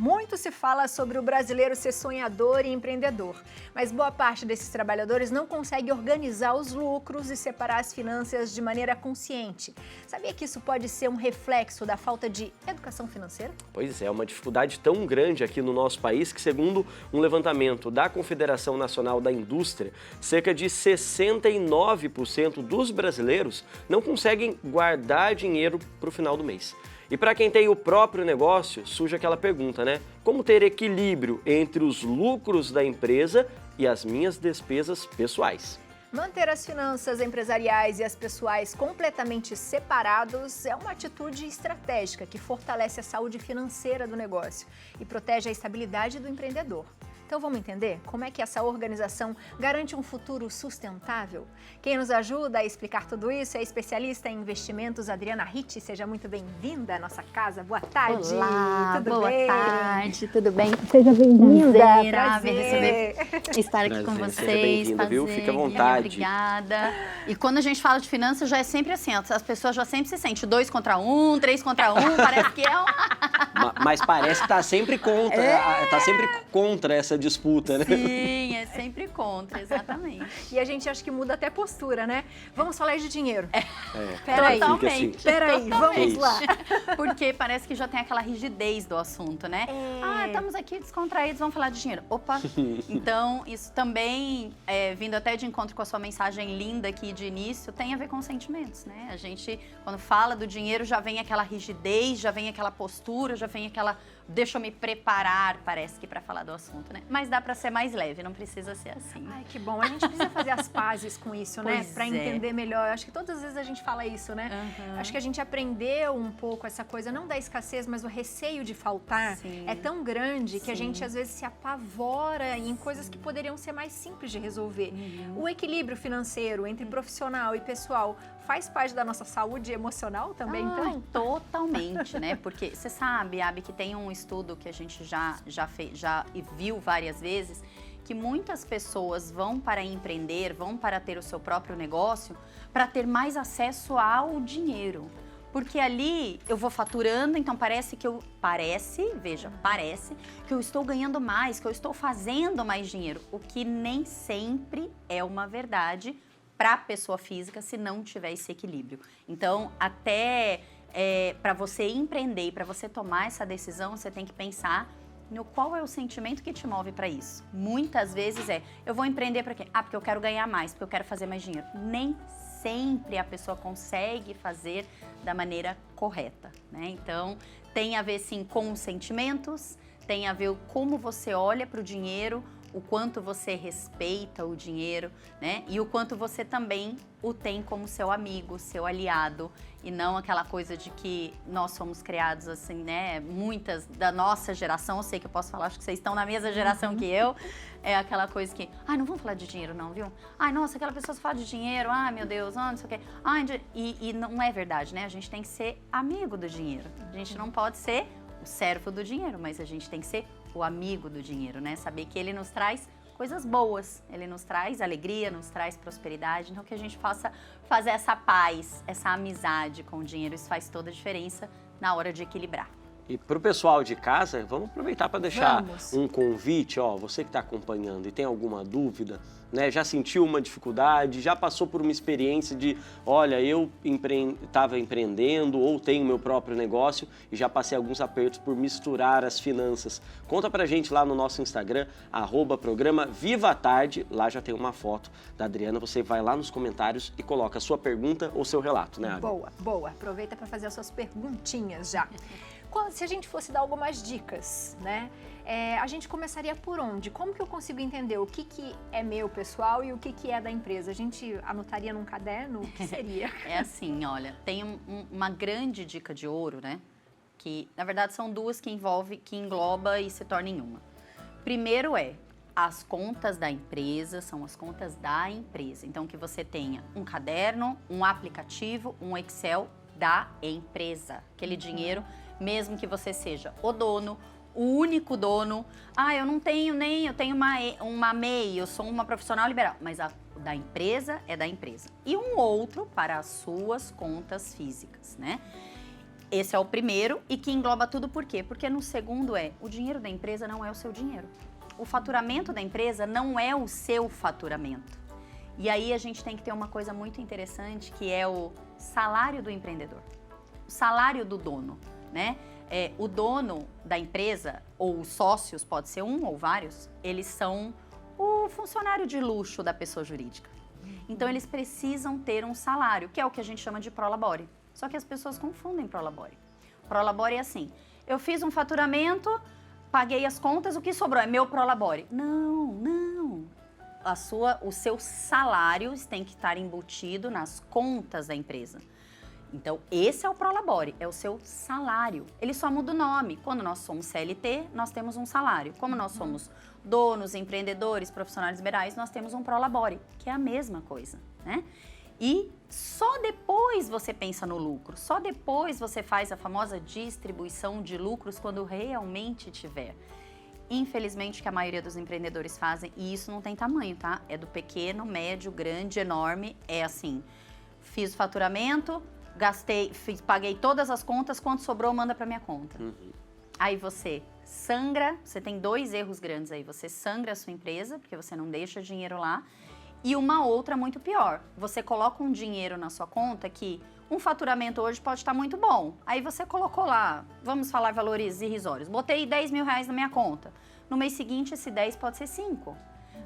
Muito se fala sobre o brasileiro ser sonhador e empreendedor, mas boa parte desses trabalhadores não consegue organizar os lucros e separar as finanças de maneira consciente. Sabia que isso pode ser um reflexo da falta de educação financeira? Pois é, uma dificuldade tão grande aqui no nosso país que, segundo um levantamento da Confederação Nacional da Indústria, cerca de 69% dos brasileiros não conseguem guardar dinheiro para o final do mês. E para quem tem o próprio negócio, surge aquela pergunta, né? Como ter equilíbrio entre os lucros da empresa e as minhas despesas pessoais? Manter as finanças empresariais e as pessoais completamente separados é uma atitude estratégica que fortalece a saúde financeira do negócio e protege a estabilidade do empreendedor. Então vamos entender como é que essa organização garante um futuro sustentável? Quem nos ajuda a explicar tudo isso é a especialista em investimentos, Adriana Ritt. Seja muito bem-vinda à nossa casa. Boa tarde. Olá, tudo boa bem? tarde, tudo bem? Seja bem-vinda. Prazer estar aqui com vocês. Seja bem-vinda, viu? Fique à vontade. Obrigada. E quando a gente fala de finanças, já é sempre assim, as pessoas já sempre se sentem 2 contra 1, 3 contra 1, parece que é uma... Mas parece que tá sempre contra essa disputa, né? Sim, é sempre contra, exatamente. E a gente acha que muda até postura, né? Vamos falar de dinheiro. Peraí, Totalmente. Peraí, vamos lá. Porque parece que já tem aquela rigidez do assunto, né? Estamos aqui descontraídos, vamos falar de dinheiro. Opa! Então, isso também, vindo até de encontro com a sua mensagem linda aqui de início, tem a ver com sentimentos, né? A gente, quando fala do dinheiro, já vem aquela rigidez, já vem aquela postura, já vem aquela... Deixa eu me preparar, parece que, para falar do assunto, né? Mas dá para ser mais leve, não precisa ser assim. Ai, que bom. A gente precisa fazer as pazes com isso, né? Pois Para entender melhor. Acho que todas as vezes a gente fala isso, né? Acho que a gente aprendeu um pouco essa coisa, não da escassez, mas o receio de faltar. Sim. É tão grande que a gente, às vezes, se apavora em coisas que poderiam ser mais simples de resolver. O equilíbrio financeiro entre profissional e pessoal faz parte da nossa saúde emocional também, então? Totalmente, né? Porque você sabe, Abi, que tem um estudo que a gente já viu várias vezes, que muitas pessoas vão para empreender, vão para ter o seu próprio negócio, para ter mais acesso ao dinheiro. Porque ali eu vou faturando, então parece que eu estou ganhando mais, que eu estou fazendo mais dinheiro, o que nem sempre é uma verdade para a pessoa física se não tiver esse equilíbrio. Então, até para você empreender e para você tomar essa decisão, você tem que pensar no qual é o sentimento que te move para isso. Muitas vezes eu vou empreender para quê? Porque eu quero ganhar mais, porque eu quero fazer mais dinheiro. Nem sempre a pessoa consegue fazer da maneira correta, né? Então, tem a ver sim com os sentimentos, tem a ver como você olha para o dinheiro, o quanto você respeita o dinheiro, né? E o quanto você também o tem como seu amigo, seu aliado, e não aquela coisa de que nós somos criados assim, né? Muitas da nossa geração, eu sei que eu posso falar, acho que vocês estão na mesma geração que eu, é aquela coisa que, não vamos falar de dinheiro não, viu? Nossa, aquela pessoa só fala de dinheiro, meu Deus, não sei o quê. E não é verdade, né? A gente tem que ser amigo do dinheiro. A gente não pode ser o servo do dinheiro, mas a gente tem que ser o amigo do dinheiro, né? Saber que ele nos traz coisas boas, ele nos traz alegria, nos traz prosperidade, então que a gente possa fazer essa paz, essa amizade com o dinheiro, isso faz toda a diferença na hora de equilibrar. E para o pessoal de casa, vamos aproveitar para deixar um convite, você que está acompanhando e tem alguma dúvida, né? Já sentiu uma dificuldade, já passou por uma experiência de, olha, eu estava empreendendo ou tenho meu próprio negócio e já passei alguns apertos por misturar as finanças. Conta pra gente lá no nosso Instagram, @programa Viva a Tarde, lá já tem uma foto da Adriana, você vai lá nos comentários e coloca a sua pergunta ou seu relato, né, Abi? Boa. Aproveita para fazer as suas perguntinhas já. Se a gente fosse dar algumas dicas, né? A gente começaria por onde? Como que eu consigo entender o que é meu pessoal e o que é da empresa? A gente anotaria num caderno? O que seria? É assim, olha, tem uma grande dica de ouro, né? Que, na verdade, são duas que engloba e se torna em uma. Primeiro as contas da empresa, são as contas da empresa. Então, que você tenha um caderno, um aplicativo, um Excel da empresa. Aquele dinheiro, mesmo que você seja o dono, o único dono. Eu não tenho eu tenho uma MEI, eu sou uma profissional liberal. Mas a da empresa é da empresa. E um outro para as suas contas físicas, né? esse é o primeiro e que engloba tudo por quê? Porque no segundo o dinheiro da empresa não é o seu dinheiro. O faturamento da empresa não é o seu faturamento. E aí a gente tem que ter uma coisa muito interessante que é o salário do empreendedor. O salário do dono, né? O dono da empresa, ou os sócios, pode ser um ou vários, eles são o funcionário de luxo da pessoa jurídica. Então eles precisam ter um salário, que é o que a gente chama de prolabore. Só que as pessoas confundem prolabore. Prolabore é assim, eu fiz um faturamento, paguei as contas, o que sobrou é meu prolabore. Não. O seu salário tem que estar embutido nas contas da empresa. Então, esse é o prolabore, é o seu salário. Ele só muda o nome. Quando nós somos CLT, nós temos um salário. Como nós somos donos, empreendedores, profissionais liberais, nós temos um prolabore, que é a mesma coisa, né? E só depois você pensa no lucro, só depois você faz a famosa distribuição de lucros quando realmente tiver. Infelizmente, o que a maioria dos empreendedores fazem, e isso não tem tamanho, tá? É do pequeno, médio, grande, enorme, é assim, fiz o faturamento, paguei todas as contas, quanto sobrou, manda para minha conta. Aí você sangra, você tem 2 erros grandes aí, você sangra a sua empresa, porque você não deixa dinheiro lá, e uma outra muito pior, você coloca um dinheiro na sua conta que um faturamento hoje pode estar muito bom. Aí você colocou lá, vamos falar valores irrisórios, botei 10 mil reais na minha conta. No mês seguinte, esse 10 pode ser 5.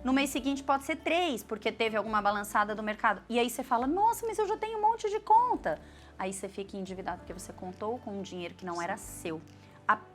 No mês seguinte pode ser 3, porque teve alguma balançada do mercado. E aí você fala, nossa, mas eu já tenho um monte de conta. Aí você fica endividado, porque você contou com um dinheiro que não era seu.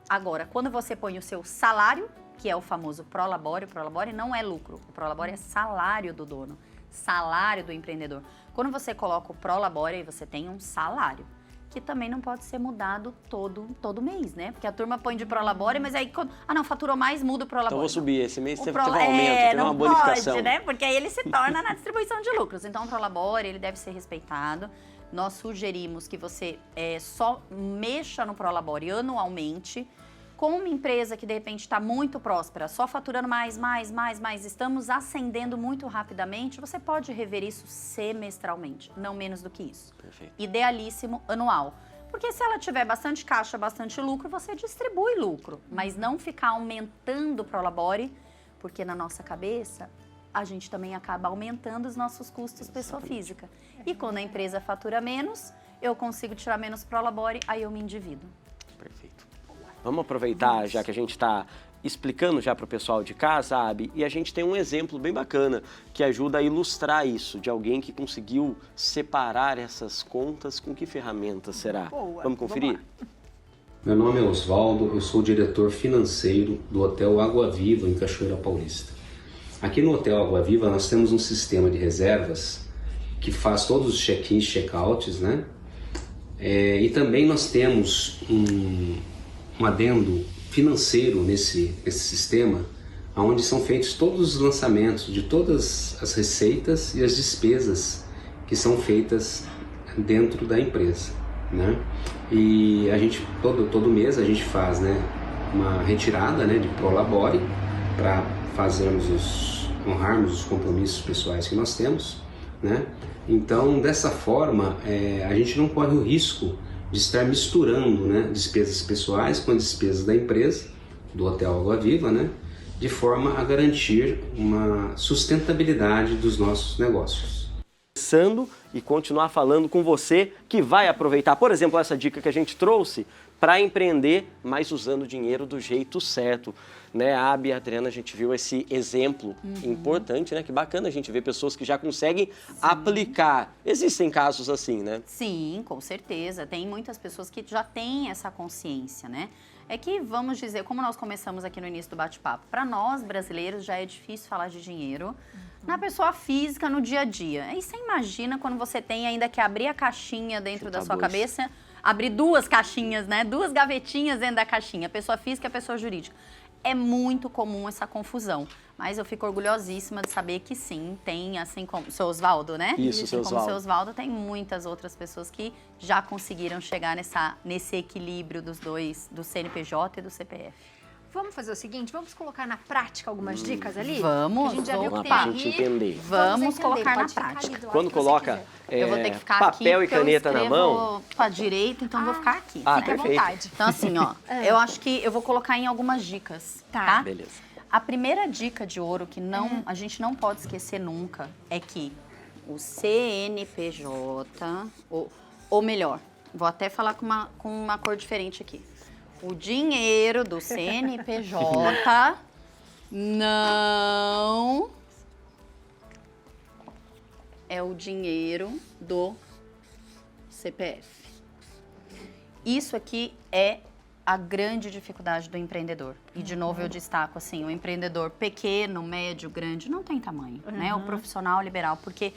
Agora, quando você põe o seu salário, que é o famoso prolabore, o prolabore não é lucro, o prolabore é salário do dono, salário do empreendedor. Quando você coloca o prolabore, aí você tem um salário, que também não pode ser mudado todo mês, né? Porque a turma põe de prolabore, mas aí, não, faturou mais, muda o prolabore. Então vou subir, esse mês teve um aumento, teve uma bonificação. Pode, né? Porque aí ele se torna na distribuição de lucros. Então o prolabore, ele deve ser respeitado. Nós sugerimos que você só mexa no prolabore anualmente. Com uma empresa que de repente está muito próspera, só faturando mais, estamos ascendendo muito rapidamente, você pode rever isso semestralmente, não menos do que isso. Perfeito. Idealíssimo, anual. Porque se ela tiver bastante caixa, bastante lucro, você distribui lucro, mas não ficar aumentando o prolabore, porque na nossa cabeça a gente também acaba aumentando os nossos custos pessoa física. E quando a empresa fatura menos, eu consigo tirar menos prolabore, aí eu me endivido. Perfeito. Vamos aproveitar, já que a gente está explicando já para o pessoal de casa, Abi, e a gente tem um exemplo bem bacana que ajuda a ilustrar isso, de alguém que conseguiu separar essas contas. Com que ferramenta será? Boa. Vamos conferir? Meu nome é Osvaldo, eu sou diretor financeiro do Hotel Água Viva, em Cachoeira Paulista. Aqui no Hotel Água Viva nós temos um sistema de reservas que faz todos os check-ins, check-outs, né? E também nós temos um adendo financeiro nesse sistema, onde são feitos todos os lançamentos de todas as receitas e as despesas que são feitas dentro da empresa, né? E a gente, todo mês a gente faz, né, uma retirada, né, de prolabore para honrarmos os compromissos pessoais que nós temos, né? Então, dessa forma, a gente não corre o risco de estar misturando, né, despesas pessoais com as despesas da empresa, do Hotel Água Viva, né, de forma a garantir uma sustentabilidade dos nossos negócios. E continuar falando com você que vai aproveitar, por exemplo, essa dica que a gente trouxe para empreender, mas usando o dinheiro do jeito certo. Né, a Abi e a Adriana, a gente viu esse exemplo importante, né? Que bacana a gente ver pessoas que já conseguem aplicar. Existem casos assim, né? Sim, com certeza. Tem muitas pessoas que já têm essa consciência, né? É que, vamos dizer, como nós começamos aqui no início do bate-papo, para nós brasileiros já é difícil falar de dinheiro na pessoa física, no dia a dia. Aí você imagina quando você tem ainda que abrir a caixinha dentro da sua cabeça, abrir 2 caixinhas, né? 2 gavetinhas dentro da caixinha, a pessoa física e a pessoa jurídica. É muito comum essa confusão, mas eu fico orgulhosíssima de saber que sim, tem, assim como o seu Osvaldo, né? Isso, seu Osvaldo. Como o seu Osvaldo, tem muitas outras pessoas que já conseguiram chegar nesse equilíbrio dos dois, do CNPJ e do CPF. Vamos fazer o seguinte, vamos colocar na prática algumas dicas ali? Vamos, Que a gente já viu que Vamos tem lá pra ali. gente entender. Vamos colocar na Pode ficar ali prática. do lado Quando que você coloca quiser. Eu vou ter que ficar aqui, papel e porque eu caneta na mão. escrevo pra direita, então eu vou ficar aqui. Ah, né? Fique à perfeito. vontade. Então assim, ó, eu acho que eu vou colocar em algumas dicas, tá? Beleza. A primeira dica de ouro que a gente não pode esquecer nunca é que o CNPJ, ou melhor, vou até falar com uma cor diferente aqui. O dinheiro do CNPJ não é o dinheiro do CPF. Isso aqui é a grande dificuldade do empreendedor. E, de novo, eu destaco, assim, o empreendedor pequeno, médio, grande, não tem tamanho, né? O profissional liberal, porque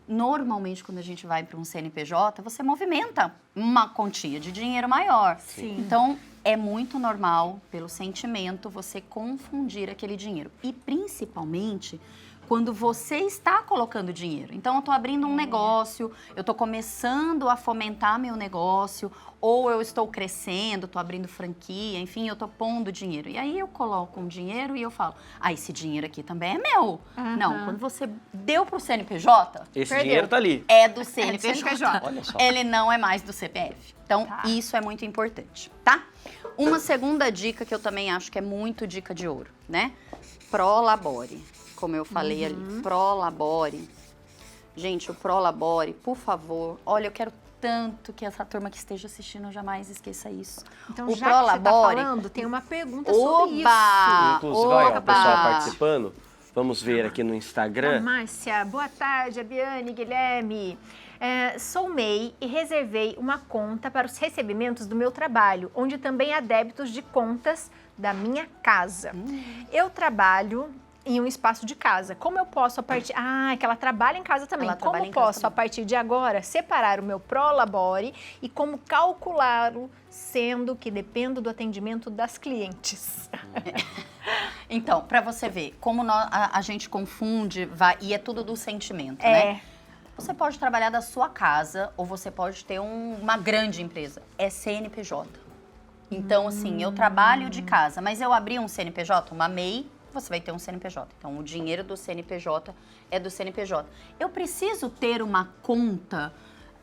normalmente, quando a gente vai para um CNPJ, você movimenta uma quantia de dinheiro maior. Sim. Então, é muito normal, pelo sentimento, você confundir aquele dinheiro. E, principalmente, quando você está colocando dinheiro. Então, eu estou abrindo um negócio, eu estou começando a fomentar meu negócio, ou eu estou crescendo, estou abrindo franquia, enfim, eu estou pondo dinheiro. E aí eu coloco um dinheiro e eu falo, esse dinheiro aqui também é meu. Não, quando você deu para o CNPJ, Esse Perdeu. dinheiro tá ali. é do CNPJ. CNPJ. Olha só. Ele não é mais do CPF. Então, isso é muito importante, tá? Uma segunda dica que eu também acho que é muito dica de ouro, né? Prolabore. Como eu falei ali, Prolabore. Gente, o Prolabore, por favor, olha, eu quero tanto que essa turma que esteja assistindo jamais esqueça isso. Então, o já que você tá Prolabore, falando, tem uma pergunta sobre isso. Inclusive, olha, o pessoal Oba! participando. Vamos ver aqui no A Instagram. Márcia, boa tarde, a Biane, Guilherme. Sou MEI e reservei uma conta para os recebimentos do meu trabalho, onde também há débitos de contas da minha casa. Eu trabalho em um espaço de casa. Como eu posso, a partir... é que ela trabalha em casa também. Ela Como trabalha em casa posso, a também. partir de agora, separar o meu Prolabore e como calculá-lo, sendo que dependo do atendimento das clientes? Então, para você ver como a gente confunde e é tudo do sentimento, né? Você pode trabalhar da sua casa ou você pode ter uma grande empresa. É CNPJ. Então, assim, eu trabalho de casa, mas eu abri um CNPJ, uma MEI, você vai ter um CNPJ. Então, o dinheiro do CNPJ é do CNPJ. Eu preciso ter uma conta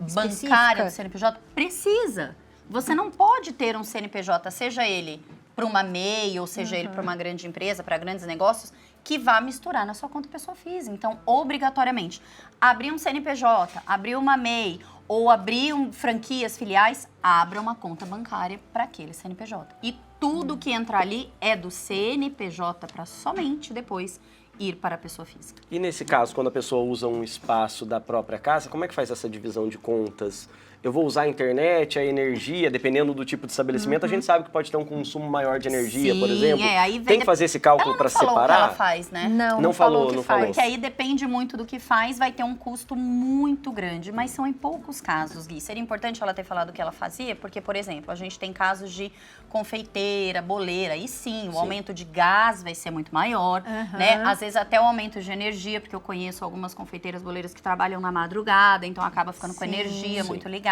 bancária do CNPJ? Precisa. Você não pode ter um CNPJ, seja ele para uma MEI ou seja ele para uma grande empresa, para grandes negócios, que vá misturar na sua conta pessoa física. Então, obrigatoriamente, abrir um CNPJ, abrir uma MEI ou abrir franquias, filiais, abra uma conta bancária para aquele CNPJ. E tudo que entrar ali é do CNPJ para somente depois ir para a pessoa física. E nesse caso, quando a pessoa usa um espaço da própria casa, como é que faz essa divisão de contas? Eu vou usar a internet, a energia, dependendo do tipo de estabelecimento, a gente sabe que pode ter um consumo maior de energia, por exemplo. Aí vem tem que fazer esse cálculo para separar? Ela não falou o que ela faz, né? Não falou o que faz. Porque aí depende muito do que faz, vai ter um custo muito grande, mas são em poucos casos, Gui. Seria importante ela ter falado o que ela fazia, porque, por exemplo, a gente tem casos de confeiteira, boleira, e sim, o aumento de gás vai ser muito maior, né? Às vezes até o aumento de energia, porque eu conheço algumas confeiteiras, boleiras que trabalham na madrugada, então acaba ficando com energia muito ligada.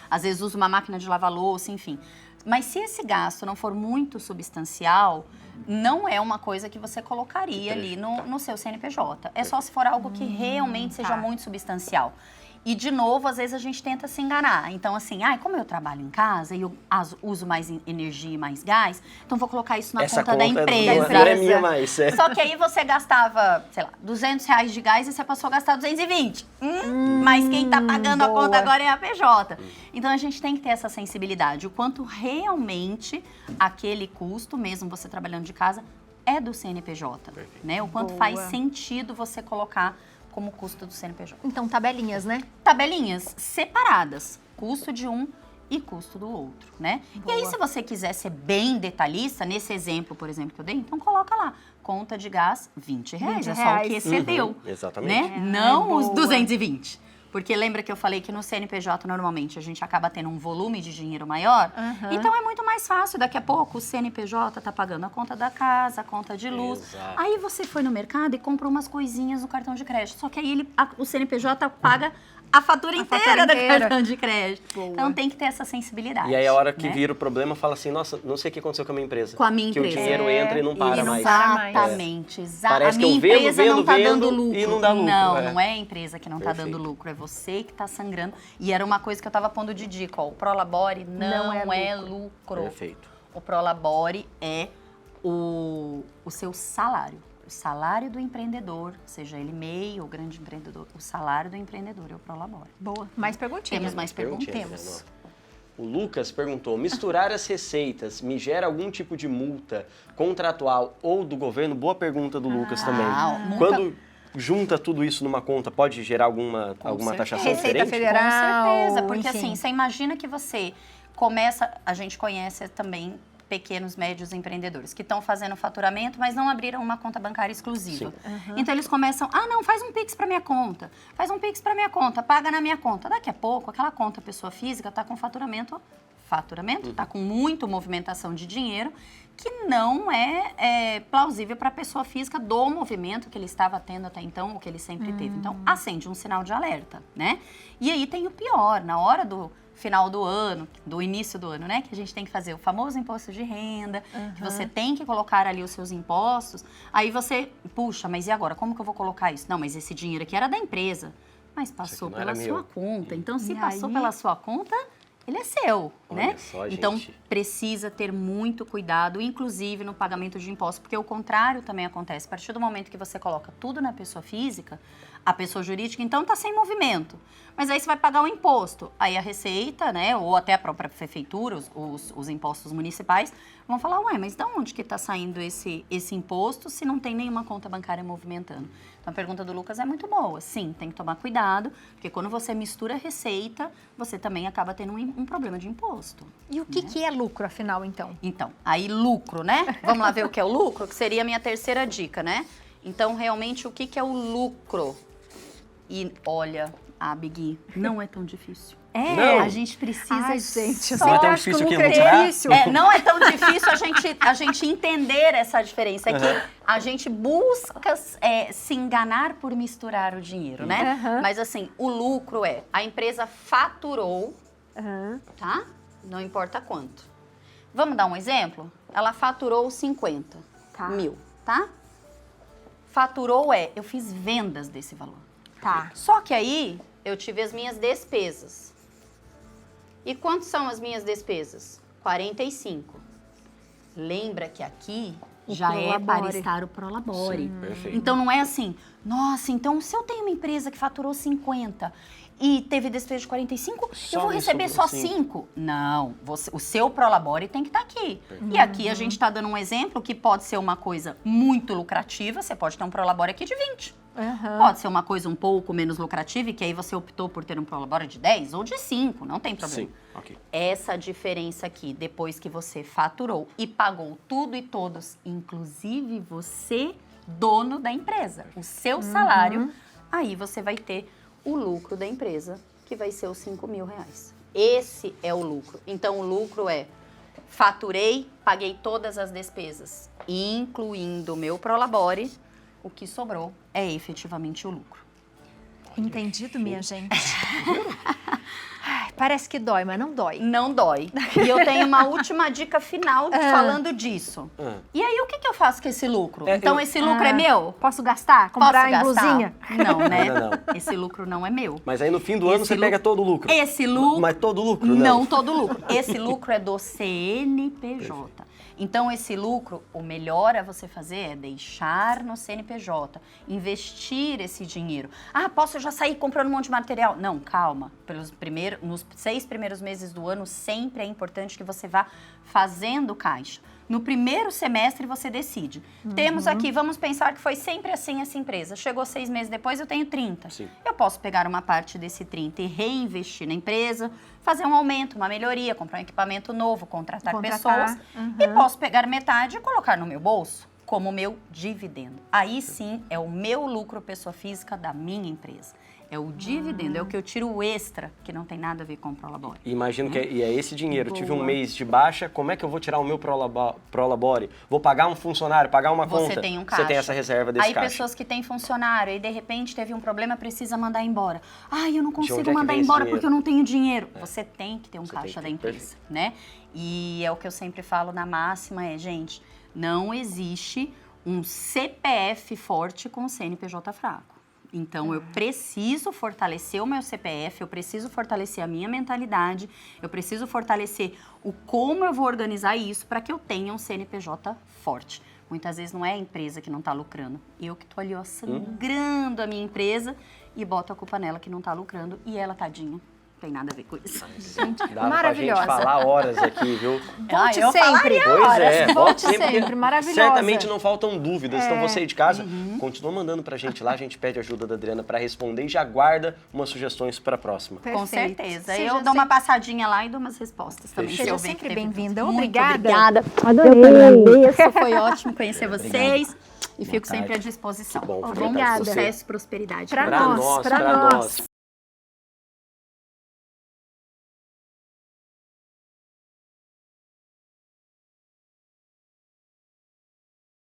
Às vezes usa uma máquina de lavar louça, enfim. Mas se esse gasto não for muito substancial, não é uma coisa que você colocaria ali no seu CNPJ. É só se for algo que realmente seja muito substancial. E, de novo, às vezes a gente tenta se enganar. Então, assim, como eu trabalho em casa e eu uso mais energia e mais gás, então vou colocar isso na conta da empresa. Não é minha mais. Só que aí você gastava, sei lá, R$200 de gás e você passou a gastar 220. Mas quem tá pagando a conta agora é a PJ. Então, a gente tem que ter essa sensibilidade. O quanto realmente aquele custo, mesmo você trabalhando de casa, é do CNPJ. Né? O quanto faz sentido você colocar como custo do CNPJ. Então, tabelinhas, né? Tabelinhas separadas, custo de um e custo do outro, né? E aí, se você quiser ser bem detalhista, nesse exemplo, por exemplo, que eu dei, então coloca lá, conta de gás, R$20. É só o que excedeu, exatamente. né? Não os 220. Porque lembra que eu falei que no CNPJ, normalmente, a gente acaba tendo um volume de dinheiro maior? Então, é muito mais fácil. Daqui a pouco, o CNPJ tá pagando a conta da casa, a conta de luz. Exato. Aí, você foi no mercado e comprou umas coisinhas no cartão de crédito. Só que aí, o CNPJ paga a fatura inteira do inteira. cartão de crédito. Boa. Então tem que ter essa sensibilidade. E aí a hora que né? vira o problema, fala assim, nossa, não sei o que aconteceu com a minha empresa. Com a minha empresa. Que o dinheiro entra e não para mais. Exatamente. Parece a que minha eu vendo, empresa vendo, não tá vendo dando lucro. e não dá lucro. Não é a empresa que não tá Perfeito. dando lucro, é você que tá sangrando. E era uma coisa que eu tava pondo de dica, ó, o Prolabore não é lucro. Perfeito. O Prolabore é o seu salário. O salário do empreendedor, seja ele MEI ou grande empreendedor, o salário do empreendedor é o Prolabore. Boa. Mais perguntinhas. Temos mais perguntas? Temos. O Lucas perguntou, misturar as receitas me gera algum tipo de multa contratual ou do governo? Boa pergunta do Lucas também. multa- Quando junta tudo isso numa conta, pode gerar alguma certeza. taxação Receita diferente? Federal. Com certeza, porque enfim. assim, você imagina que você começa, a gente conhece também pequenos, médios empreendedores que estão fazendo faturamento, mas não abriram uma conta bancária exclusiva. Então eles começam, não, faz um Pix para minha conta, faz um Pix para minha conta, paga na minha conta. Daqui a pouco, aquela conta pessoa física está com faturamento, está com muita movimentação de dinheiro que não é plausível para a pessoa física do movimento que ele estava tendo até então, ou que ele sempre teve. Então, acende um sinal de alerta, né? E aí tem o pior, na hora do final do ano, do início do ano, né? Que a gente tem que fazer o famoso imposto de renda, que você tem que colocar ali os seus impostos. Aí você, puxa, mas e agora? Como que eu vou colocar isso? Não, mas esse dinheiro aqui era da empresa, mas passou não pela era sua meu. conta. Então, se E passou aí? pela sua conta, ele é seu, Olha né? só, Então, gente. precisa ter muito cuidado, inclusive no pagamento de impostos, porque o contrário também acontece. A partir do momento que você coloca tudo na pessoa física, a pessoa jurídica, então, está sem movimento. Mas aí você vai pagar o imposto. Aí a Receita, né, ou até a própria prefeitura, os impostos municipais, vão falar, ué, mas de onde que está saindo esse imposto se não tem nenhuma conta bancária movimentando? Então, a pergunta do Lucas é muito boa. Sim, tem que tomar cuidado, porque quando você mistura a receita, você também acaba tendo um problema de imposto. E o que é lucro, afinal, então? Então, aí lucro, né? Vamos lá ver o que é o lucro, que seria a minha terceira dica, né? Então, realmente, o que é o lucro? E olha, Bigui, não é tão difícil. Não. A gente precisa gente, Não é tão acho que difícil nunca que é lucrar? difícil. não é tão difícil a gente entender essa diferença. É que a gente busca se enganar por misturar o dinheiro, né? Mas assim, o lucro a empresa faturou, tá? Não importa quanto. Vamos dar um exemplo? Ela faturou 50 mil, tá? Faturou eu fiz vendas desse valor. Tá. Só que aí eu tive as minhas despesas. E quanto são as minhas despesas? 45. Lembra que aqui já é para estar o Prolabore. Perfeito. Então não é assim, nossa, então se eu tenho uma empresa que faturou 50 e teve despesa de 45, eu vou receber só 5. Não, o seu Prolabore tem que estar aqui. E aqui a gente está dando um exemplo que pode ser uma coisa muito lucrativa, você pode ter um Prolabore aqui de 20. Pode ser uma coisa um pouco menos lucrativa e que aí você optou por ter um Prolabore de 10 ou de 5, não tem problema. Sim, ok. Essa diferença aqui, depois que você faturou e pagou tudo e todos, inclusive você, dono da empresa, o seu salário, aí você vai ter o lucro da empresa, que vai ser os 5 mil reais. Esse é o lucro. Então, o lucro faturei, paguei todas as despesas, incluindo o meu Prolabore, o que sobrou é efetivamente o lucro. Entendido, minha gente? Ai, parece que dói, mas não dói. Não dói. E eu tenho uma última dica final falando disso. E aí, o que eu faço com esse lucro? Então, esse lucro é meu? Posso gastar? Comprar em Posso gastar? blusinha? Não, né? Não. Esse lucro não é meu. Mas aí no fim do ano Esse você pega todo o lucro. Esse lucro... Mas todo o lucro, Não todo lucro. Esse lucro é do CNPJ. Então, esse lucro, o melhor a você fazer é deixar no CNPJ, investir esse dinheiro. Posso já sair comprando um monte de material? Não, calma. Nos 6 primeiros meses do ano, sempre é importante que você vá fazendo caixa. No primeiro semestre, você decide. Temos aqui, vamos pensar que foi sempre assim essa empresa. Chegou 6 meses depois, eu tenho 30. Sim. Eu posso pegar uma parte desse 30 e reinvestir na empresa, fazer um aumento, uma melhoria, comprar um equipamento novo, contratar pessoas. E posso pegar metade e colocar no meu bolso como meu dividendo. Aí sim é o meu lucro pessoa física da minha empresa. É o dividendo, é o que eu tiro o extra, que não tem nada a ver com o Prolabore. Imagino que é esse dinheiro. Boa. Tive um mês de baixa, como é que eu vou tirar o meu Prolabore? Vou pagar um funcionário, pagar uma conta? Você tem um caixa. Você tem essa reserva desse Aí caixa. pessoas que têm funcionário e de repente teve um problema, precisa mandar embora. Eu não onde consigo é que mandar vem esse embora dinheiro? porque eu não tenho dinheiro. Você tem que ter um Você caixa da tem que ter, empresa, né? E é o que eu sempre falo na máxima, gente, não existe um CPF forte com CNPJ fraco. Então, eu preciso fortalecer o meu CPF, eu preciso fortalecer a minha mentalidade, eu preciso fortalecer o como eu vou organizar isso para que eu tenha um CNPJ forte. Muitas vezes não é a empresa que não está lucrando. Eu que estou ali, ó, sangrando a minha empresa e boto a culpa nela que não está lucrando e ela, tadinha, não tem nada a ver com isso. Gente, Dava maravilhosa. pra gente falar horas aqui, viu? Volte eu sempre. Pois é, Volte sempre, sempre, porque maravilhosa. certamente não faltam dúvidas. Então você aí de casa, Uhum. continua mandando pra gente lá, a gente pede ajuda da Adriana pra responder e já guarda umas sugestões pra próxima. Perfeito. Com certeza. Seja eu dou uma passadinha lá e dou umas respostas também. Seja se eu ver que sempre teve bem-vinda. dúvida. Muito Obrigada. obrigada. Adorei. Eu que agradeço. Foi ótimo conhecer vocês. E fico tarde. sempre à disposição. Que bom, Tá fica à bom? disposição. Sucesso e prosperidade. Pra Pra nós, nós, pra pra nós. nós.